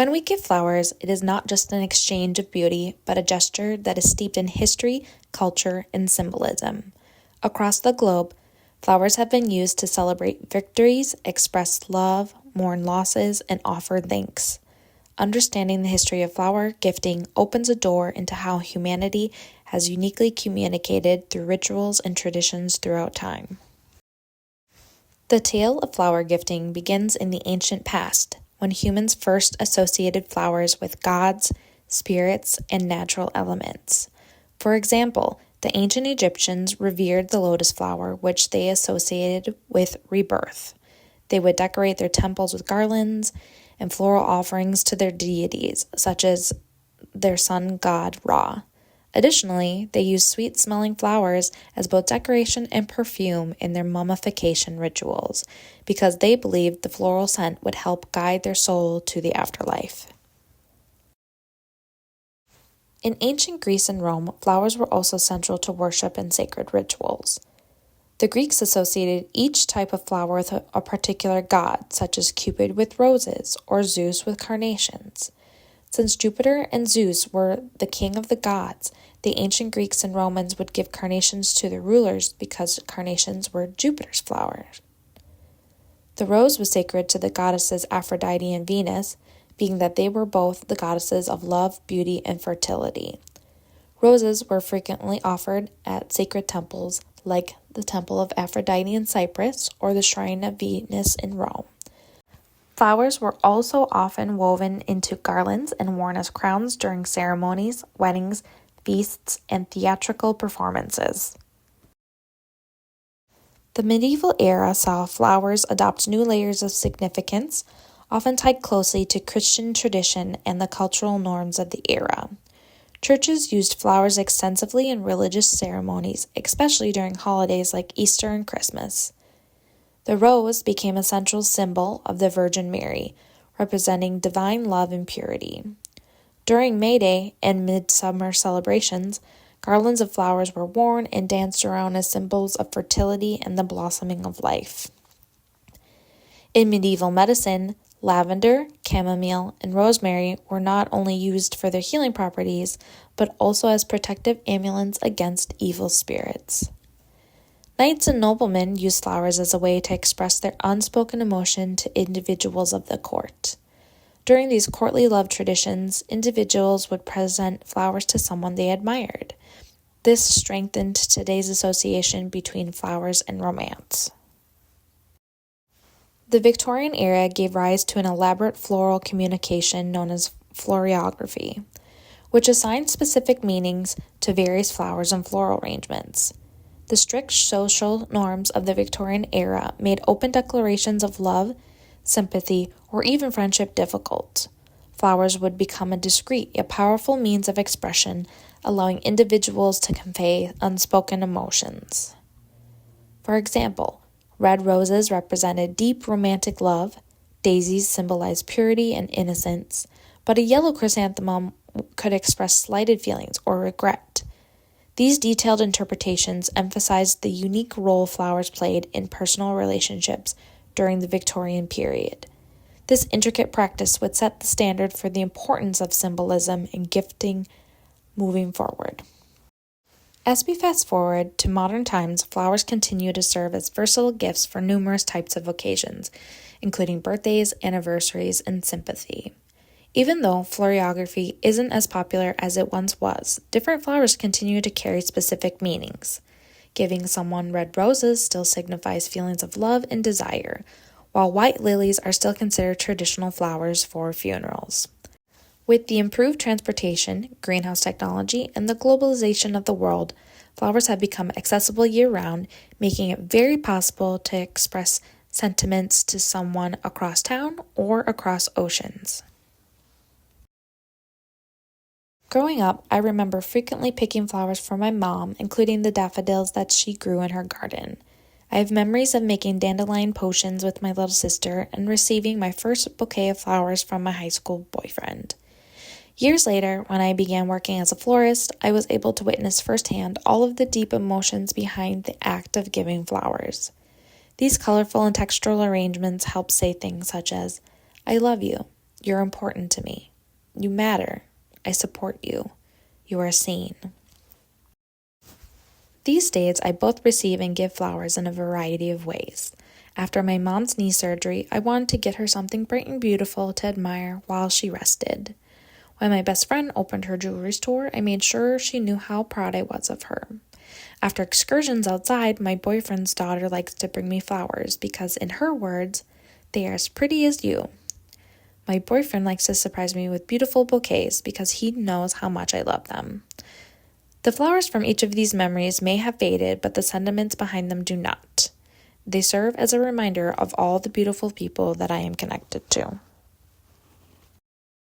When we give flowers, it is not just an exchange of beauty, but a gesture that is steeped in history, culture, and symbolism. Across the globe, flowers have been used to celebrate victories, express love, mourn losses, and offer thanks. Understanding the history of flower gifting opens a door into how humanity has uniquely communicated through rituals and traditions throughout time. The tale of flower gifting begins in the ancient past, when humans first associated flowers with gods, spirits, and natural elements. For example, the ancient Egyptians revered the lotus flower, which they associated with rebirth. They would decorate their temples with garlands and floral offerings to their deities, such as their sun god Ra. Additionally, they used sweet-smelling flowers as both decoration and perfume in their mummification rituals, because they believed the floral scent would help guide their soul to the afterlife. In ancient Greece and Rome, flowers were also central to worship and sacred rituals. The Greeks associated each type of flower with a particular god, such as Cupid with roses or Zeus with carnations. Since Jupiter and Zeus were the king of the gods, the ancient Greeks and Romans would give carnations to their rulers because carnations were Jupiter's flowers. The rose was sacred to the goddesses Aphrodite and Venus, being that they were both the goddesses of love, beauty, and fertility. Roses were frequently offered at sacred temples like the Temple of Aphrodite in Cyprus or the Shrine of Venus in Rome. Flowers were also often woven into garlands and worn as crowns during ceremonies, weddings, feasts, and theatrical performances. The medieval era saw flowers adopt new layers of significance, often tied closely to Christian tradition and the cultural norms of the era. Churches used flowers extensively in religious ceremonies, especially during holidays like Easter and Christmas. The rose became a central symbol of the Virgin Mary, representing divine love and purity. During May Day and midsummer celebrations, garlands of flowers were worn and danced around as symbols of fertility and the blossoming of life. In medieval medicine, lavender, chamomile, and rosemary were not only used for their healing properties, but also as protective amulets against evil spirits. Knights and noblemen used flowers as a way to express their unspoken emotion to individuals of the court. During these courtly love traditions, individuals would present flowers to someone they admired. This strengthened today's association between flowers and romance. The Victorian era gave rise to an elaborate floral communication known as florography, which assigned specific meanings to various flowers and floral arrangements. The strict social norms of the Victorian era made open declarations of love, sympathy, or even friendship difficult. Flowers would become a discreet yet powerful means of expression, allowing individuals to convey unspoken emotions. For example, red roses represented deep romantic love, daisies symbolized purity and innocence, but a yellow chrysanthemum could express slighted feelings or regret. These detailed interpretations emphasized the unique role flowers played in personal relationships during the Victorian period. This intricate practice would set the standard for the importance of symbolism and gifting moving forward. As we fast forward to modern times, flowers continue to serve as versatile gifts for numerous types of occasions, including birthdays, anniversaries, and sympathy. Even though florography isn't as popular as it once was, different flowers continue to carry specific meanings. Giving someone red roses still signifies feelings of love and desire, while white lilies are still considered traditional flowers for funerals. With the improved transportation, greenhouse technology, and the globalization of the world, flowers have become accessible year-round, making it very possible to express sentiments to someone across town or across oceans. Growing up, I remember frequently picking flowers for my mom, including the daffodils that she grew in her garden. I have memories of making dandelion potions with my little sister and receiving my first bouquet of flowers from my high school boyfriend. Years later, when I began working as a florist, I was able to witness firsthand all of the deep emotions behind the act of giving flowers. These colorful and textural arrangements help say things such as, "I love you," You're important to me. You matter. I support you. You are seen. These days, I both receive and give flowers in a variety of ways. After my mom's knee surgery, I wanted to get her something bright and beautiful to admire while she rested. When my best friend opened her jewelry store, I made sure she knew how proud I was of her. After excursions outside, my boyfriend's daughter likes to bring me flowers because, in her words, they are as pretty as you. My boyfriend likes to surprise me with beautiful bouquets because he knows how much I love them. The flowers from each of these memories may have faded, but the sentiments behind them do not. They serve as a reminder of all the beautiful people that I am connected to.